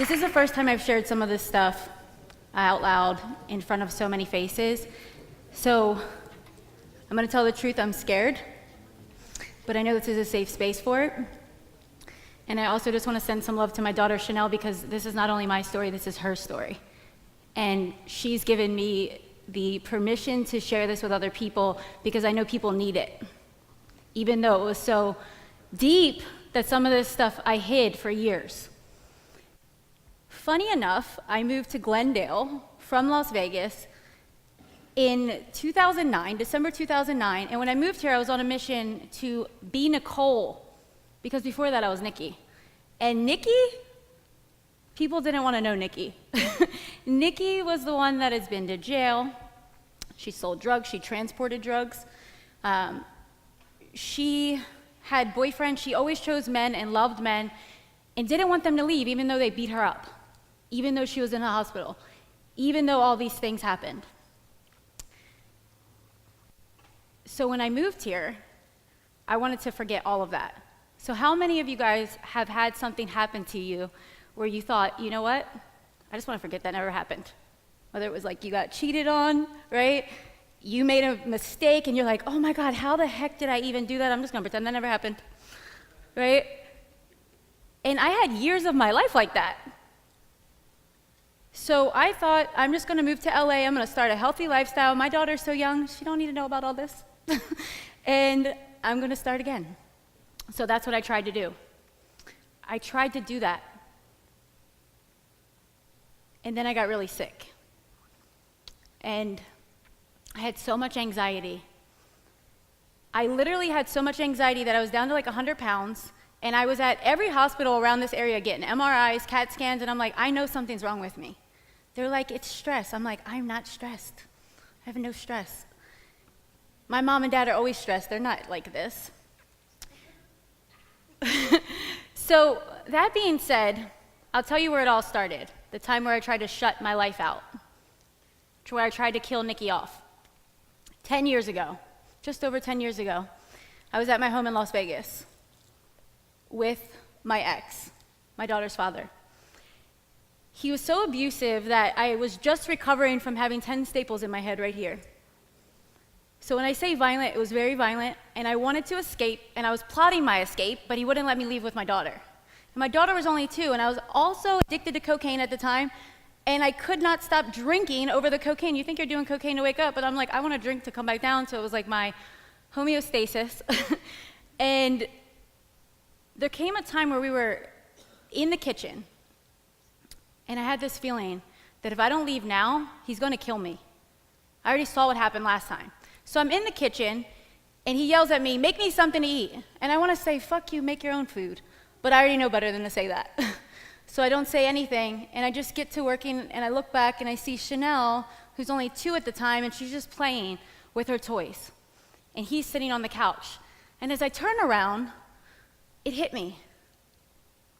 This is the first time I've shared some of this stuff out loud in front of so many faces. So I'm going to tell the truth, I'm scared, but I know this is a safe space for it. And I also just want to send some love to my daughter, Chanel, because this is not only my story, this is her story. And she's given me the permission to share this with other people because I know people need it. Even though it was so deep that some of this stuff I hid for years. Funny enough, I moved to Glendale from Las Vegas in 2009, December 2009, and when I moved here, I was on a mission to be Nicole, because before that I was Nikki. And Nikki, people didn't want to know Nikki. Nikki was the one that has been to jail. She sold drugs, she transported drugs. She had boyfriends, she always chose men and loved men and didn't want them to leave even though they beat her up, even though she was in a hospital, even though all these things happened. So when I moved here, I wanted to forget all of that. So how many of you guys have had something happen to you where you thought, you know what, I just want to forget that never happened? Whether it was like you got cheated on, right? You made a mistake and you're like, oh my God, how the heck did I even do that? I'm just gonna pretend that never happened, right? And I had years of my life like that. So I thought, I'm just gonna move to LA, I'm gonna start a healthy lifestyle. My daughter's so young, she don't need to know about all this. And I'm gonna start again. So that's what I tried to do. I tried to do that. And then I got really sick. And I had so much anxiety. I literally had so much anxiety that I was down to like 100 pounds, and I was at every hospital around this area getting MRIs, CAT scans, and I'm like, I know something's wrong with me. They're like, it's stress. I'm like, I'm not stressed. I have no stress. My mom and dad are always stressed. They're not like this. So that being said, I'll tell you where it all started. The time where I tried to shut my life out. Where I tried to kill Nikki off. 10 years ago, just over 10 years ago, I was at my home in Las Vegas with my ex, my daughter's father. He was so abusive that I was just recovering from having 10 staples in my head right here. So when I say violent, it was very violent, and I wanted to escape, and I was plotting my escape, but he wouldn't let me leave with my daughter. And my daughter was only 2, and I was also addicted to cocaine at the time, and I could not stop drinking over the cocaine. You think you're doing cocaine to wake up, but I'm like, I want to drink to come back down, so it was like my homeostasis. And there came a time where we were in the kitchen, and I had this feeling that if I don't leave now, he's going to kill me. I already saw what happened last time. So I'm in the kitchen, and he yells at me, make me something to eat. And I want to say, fuck you, make your own food. But I already know better than to say that. So I don't say anything, and I just get to working, and I look back, and I see Chanel, who's only 2 at the time, and she's just playing with her toys. And he's sitting on the couch. And as I turn around, it hit me.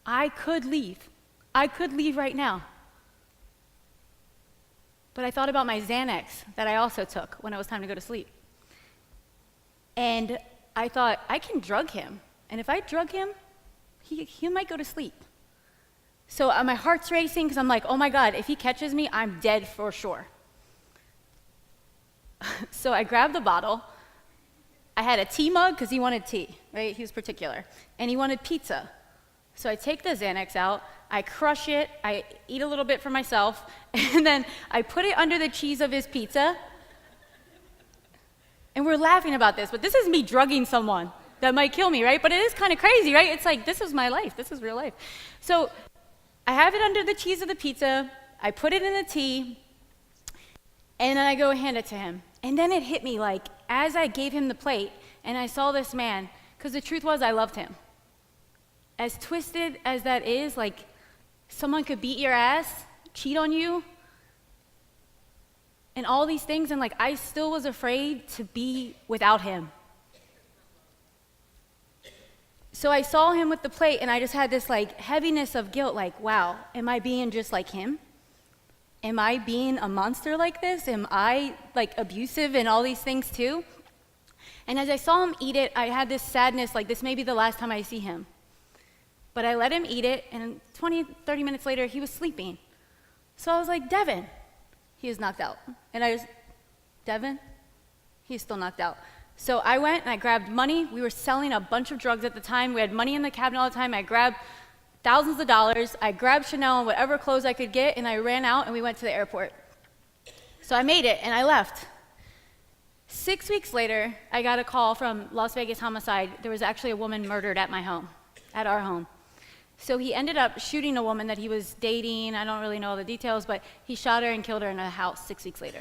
I could leave. I could leave right now. But I thought about my Xanax that I also took when it was time to go to sleep. And I thought, I can drug him. And if I drug him, he might go to sleep. So my heart's racing because I'm like, oh my God, if he catches me, I'm dead for sure. So I grabbed the bottle. I had a tea mug because he wanted tea, right? He was particular. And he wanted pizza. So I take the Xanax out, I crush it, I eat a little bit for myself, and then I put it under the cheese of his pizza. And we're laughing about this, but this is me drugging someone that might kill me, right? But it is kind of crazy, right? It's like, this is my life, this is real life. So I have it under the cheese of the pizza, I put it in the tea, and then I go hand it to him. And then it hit me like, as I gave him the plate, and I saw this man, because the truth was I loved him. As twisted as that is, like someone could beat your ass, cheat on you, and all these things, and like I still was afraid to be without him. So I saw him with the plate, and I just had this like heaviness of guilt, like, wow, am I being just like him? Am I being a monster like this? Am I like abusive and all these things too? And as I saw him eat it, I had this sadness, like this may be the last time I see him. But I let him eat it, and 20, 30 minutes later, he was sleeping. So I was like, Devin, he was knocked out. And I just, Devin, he's still knocked out. So I went and I grabbed money. We were selling a bunch of drugs at the time. We had money in the cabinet all the time. I grabbed thousands of dollars. I grabbed Chanel and whatever clothes I could get, and I ran out and we went to the airport. So I made it and I left. 6 weeks later, I got a call from Las Vegas Homicide. There was actually a woman murdered at my home, at our home. So he ended up shooting a woman that he was dating. I don't really know all the details, but he shot her and killed her in a house 6 weeks later.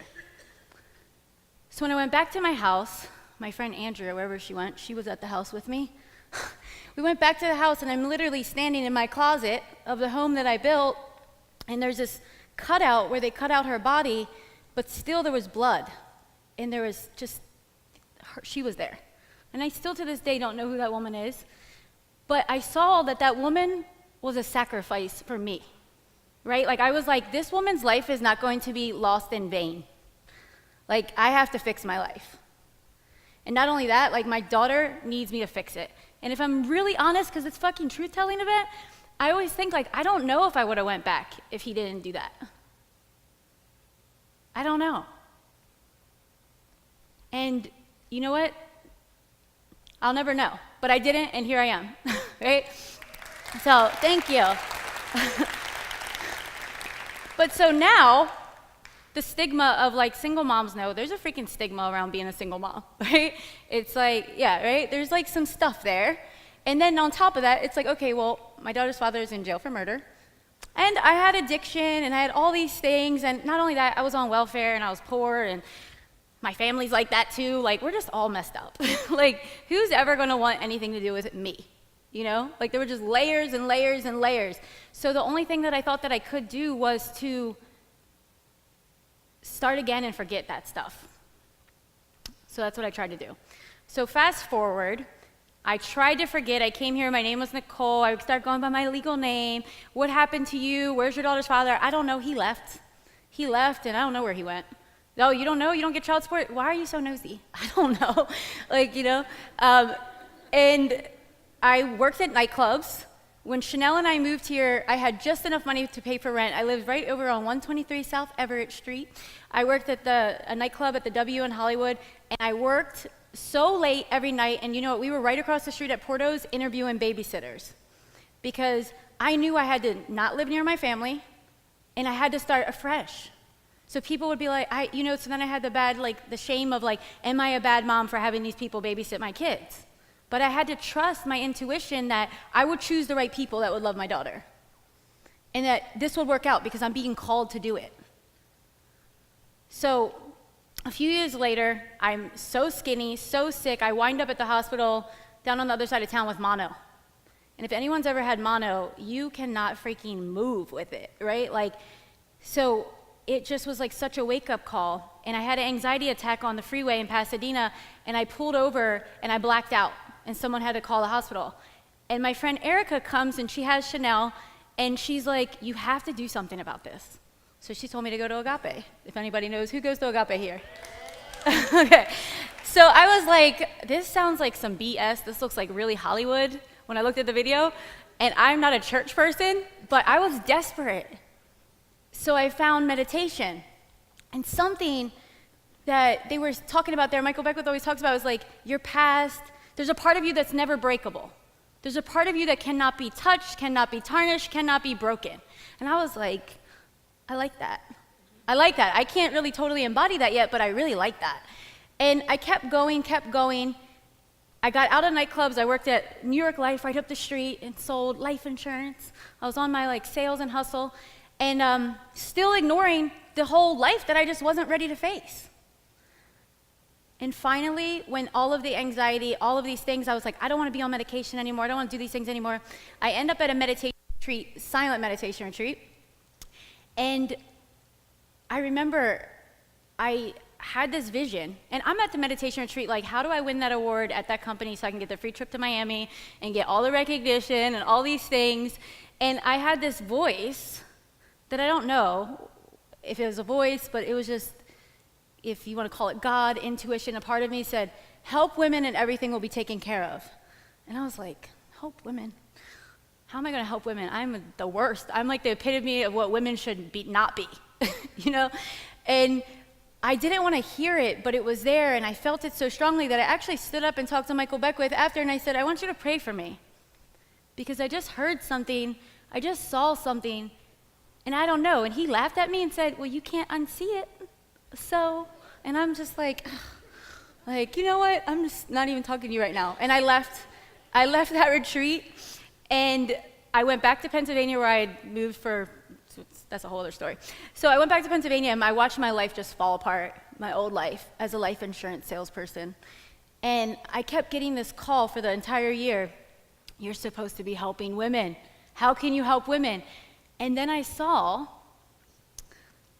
So when I went back to my house, my friend Andrea, wherever she went, she was at the house with me. We went back to the house, and I'm literally standing in my closet of the home that I built, and there's this cutout where they cut out her body, but still there was blood, and there was just, she was there. And I still to this day don't know who that woman is, but I saw that that woman was a sacrifice for me, right? Like, I was like, this woman's life is not going to be lost in vain. Like, I have to fix my life. And not only that, like, my daughter needs me to fix it. And if I'm really honest, because it's fucking truth-telling event, I always think, like, I don't know if I would have went back if he didn't do that. I don't know. And you know what? I'll never know. But I didn't, and here I am, right? So, thank you. But so now, the stigma of, like, single moms know, there's a freaking stigma around being a single mom, right? It's like, yeah, right? There's, like, some stuff there. And then on top of that, it's like, okay, well, my daughter's father is in jail for murder. And I had addiction, and I had all these things. And not only that, I was on welfare, and I was poor, and my family's like that too. Like, we're just all messed up. Like, who's ever going to want anything to do with me? You know? Like, there were just layers and layers and layers. So the only thing that I thought that I could do was to start again and forget that stuff. So that's what I tried to do. So fast forward, I tried to forget. I came here, my name was Nicole. I started going by my legal name. What happened to you? Where's your daughter's father? I don't know. He left. He left, and I don't know where he went. Oh, you don't know? You don't get child support? Why are you so nosy? I don't know. Like, you know. And I worked at nightclubs. When Chanel and I moved here, I had just enough money to pay for rent. I lived right over on 123 South Everett Street. I worked at a nightclub at the W in Hollywood, and I worked so late every night. And you know what? We were right across the street at Porto's interviewing babysitters because I knew I had to not live near my family, and I had to start afresh. So people would be like, so then I had the shame of, like, am I a bad mom for having these people babysit my kids? But I had to trust my intuition that I would choose the right people that would love my daughter. And that this would work out because I'm being called to do it. So a few years later, I'm so skinny, so sick, I wind up at the hospital down on the other side of town with mono. And if anyone's ever had mono, you cannot freaking move with it, right? Like, so it just was like such a wake-up call. And I had an anxiety attack on the freeway in Pasadena, and I pulled over and I blacked out. And someone had to call the hospital. And my friend Erica comes, and she has Chanel, and she's like, you have to do something about this. So she told me to go to Agape, if anybody knows. Who goes to Agape here? Okay. So I was like, this sounds like some BS. This looks like really Hollywood when I looked at the video. And I'm not a church person, but I was desperate. So I found meditation. And something that they were talking about there, Michael Beckwith always talks about, was like, your past. There's a part of you that's never breakable. There's a part of you that cannot be touched, cannot be tarnished, cannot be broken. And I was like, I like that. I like that. I can't really totally embody that yet, but I really like that. And I kept going. I got out of nightclubs. I worked at New York Life right up the street and sold life insurance. I was on my sales and hustle, and still ignoring the whole life that I just wasn't ready to face. And finally, when all of the anxiety, all of these things, I was like, I don't want to be on medication anymore. I don't want to do these things anymore. I end up at a meditation retreat, silent meditation retreat. And I remember I had this vision. And I'm at the meditation retreat, like, how do I win that award at that company so I can get the free trip to Miami and get all the recognition and all these things? And I had this voice that I don't know if it was a voice, but it was just, if you want to call it God, intuition, a part of me said, help women and everything will be taken care of. And I was like, help women? how am I going to help women? I'm the worst. I'm like the epitome of what women should be, not be, you know? And I didn't want to hear it, but it was there, and I felt it so strongly that I actually stood up and talked to Michael Beckwith after, and I said, I want you to pray for me. Because I just heard something, I just saw something, and I don't know. And he laughed at me and said, well, you can't unsee it. So, and I'm just like, you know what? I'm just not even talking to you right now. And I left that retreat, and I went back to Pennsylvania where I had moved for, that's a whole other story. So I went back to Pennsylvania, and I watched my life just fall apart, my old life as a life insurance salesperson. And I kept getting this call for the entire year. You're supposed to be helping women. How can you help women? And then I saw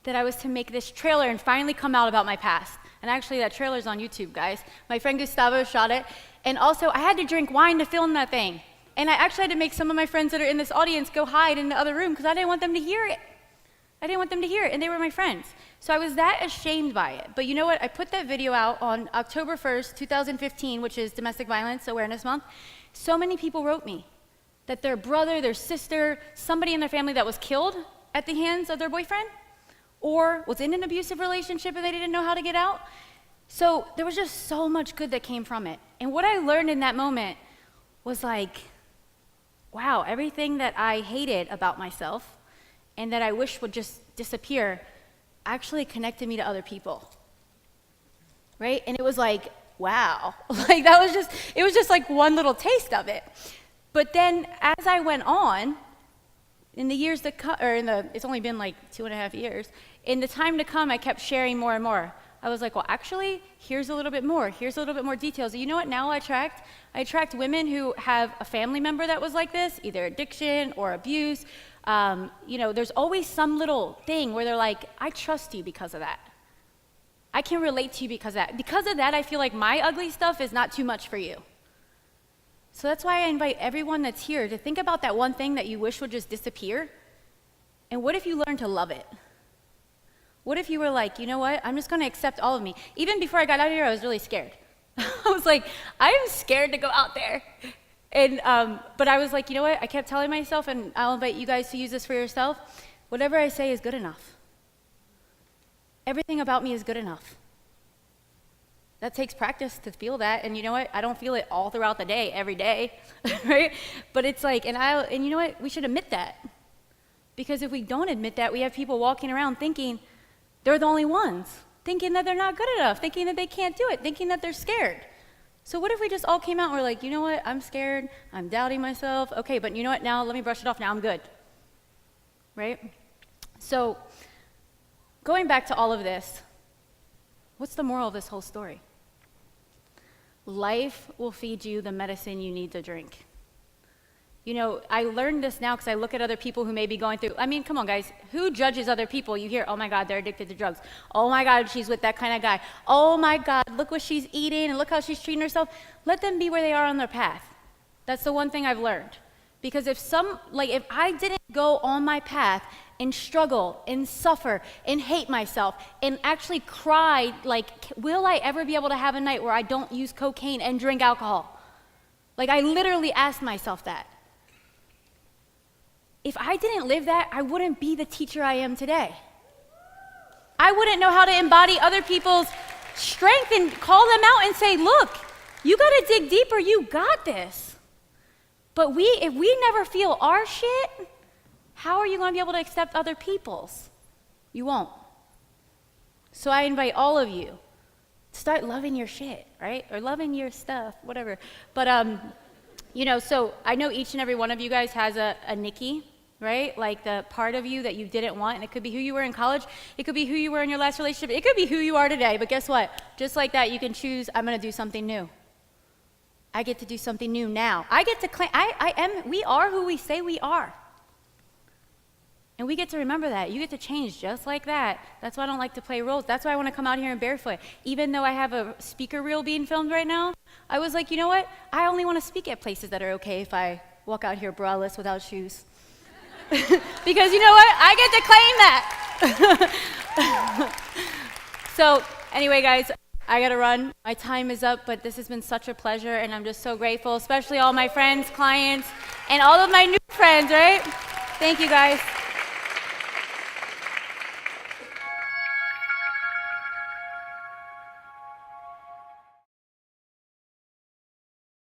that I was to make this trailer and finally come out about my past. And actually, that trailer's on YouTube, guys. My friend Gustavo shot it. And also, I had to drink wine to film that thing. And I actually had to make some of my friends that are in this audience go hide in the other room because I didn't want them to hear it. I didn't want them to hear it, and they were my friends. So I was that ashamed by it. But you know what? I put that video out on October 1st, 2015, which is Domestic Violence Awareness Month. So many people wrote me that their brother, their sister, somebody in their family that was killed at the hands of their boyfriend or was in an abusive relationship and they didn't know how to get out. So there was just so much good that came from it. And what I learned in that moment was like, wow, everything that I hated about myself and that I wish would just disappear actually connected me to other people, right? And it was like, wow, like that was just, it was just like one little taste of it. But then as I went on, in the years that come, or it's only been like 2.5 years, in the time to come, I kept sharing more and more. I was like, well, actually, here's a little bit more. Here's a little bit more details. You know what now I attract women who have a family member that was like this, either addiction or abuse. You know, there's always some little thing where they're like, I trust you because of that. I can relate to you because of that. Because of that, I feel like my ugly stuff is not too much for you. So that's why I invite everyone that's here to think about that one thing that you wish would just disappear. And what if you learn to love it? What if you were like, you know what, I'm just going to accept all of me. Even before I got out of here, I was really scared. I was like, I am scared to go out there. And but I was like, you know what, I kept telling myself, and I'll invite you guys to use this for yourself, whatever I say is good enough. Everything about me is good enough. That takes practice to feel that, and you know what, I don't feel it all throughout the day, every day, right? But it's like, and you know what, we should admit that. Because if we don't admit that, we have people walking around thinking they're the only ones, thinking that they're not good enough, thinking that they can't do it, thinking that they're scared. So what if we just all came out and we're like, you know what, I'm scared, I'm doubting myself, okay, but you know what, now let me brush it off, now I'm good, right? So going back to all of this, what's the moral of this whole story? Life will feed you the medicine you need to drink. You know, I learned this now because I look at other people who may be going through, I mean, come on guys, who judges other people? You hear, oh my God, they're addicted to drugs. Oh my God, she's with that kind of guy. Oh my God, look what she's eating and look how she's treating herself. Let them be where they are on their path. That's the one thing I've learned. Because if I didn't go on my path and struggle and suffer and hate myself and actually cry, like, will I ever be able to have a night where I don't use cocaine and drink alcohol? Like, I literally asked myself that. If I didn't live that, I wouldn't be the teacher I am today. I wouldn't know how to embody other people's strength and call them out and say, look, you got to dig deeper, you got this. But if we never feel our shit, how are you going to be able to accept other people's? You won't. So I invite all of you to start loving your shit, right? Or loving your stuff, whatever. But, you know, so I know each and every one of you guys has a Nikki, right? Like the part of you that you didn't want, and it could be who you were in college, it could be who you were in your last relationship, it could be who you are today, but guess what? Just like that, you can choose, I'm going to do something new. I get to do something new now. I get to claim, we are who we say we are. And we get to remember that. You get to change just like that. That's why I don't like to play roles. That's why I want to come out here in barefoot. Even though I have a speaker reel being filmed right now, I was like, you know what? I only want to speak at places that are okay if I walk out here braless without shoes. Because you know what? I get to claim that. So anyway, guys, I got to run. My time is up, but this has been such a pleasure, and I'm just so grateful, especially all my friends, clients, and all of my new Friends, right? Thank you, guys.